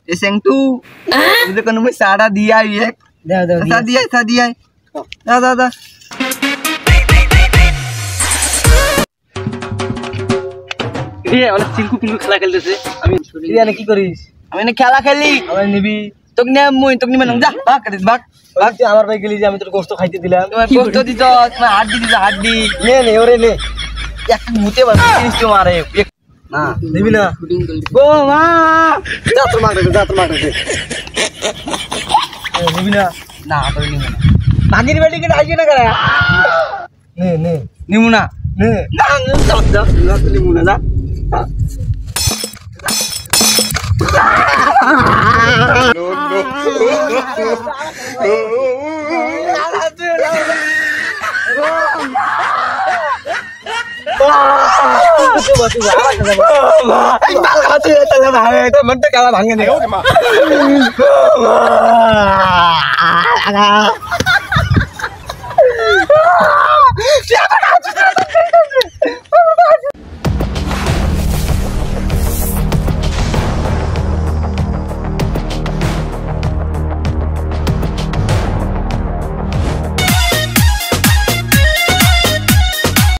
Eseng tu. Itu kan mesti sada dia ye. Dia. Dah. ये অনেক চিলকু পিলকু খেলা খেলতেছে আমি তুই এনে কি করিস আমি এনে খেলা খেলি আমি নিবি তোক নে মুই তোক নিবে না যা ভাগ করিস ভাগ তুই আমার ভাই গেলি যে আমি তোর গোশত খাইতে দিলাম তোমার গোশত দিছ তোমার হাড্ডি দিছ হাড্ডি নে ওরে নে একটা মুতে বাস তিরিশ তো মারে না নিবি না গো মা যা তোর মার দে নিবি না না তোর নিবো না ভাগির বেটি কে আইছে না করে নে নিবো না নে না না তুই নিবো না যা ভাঙে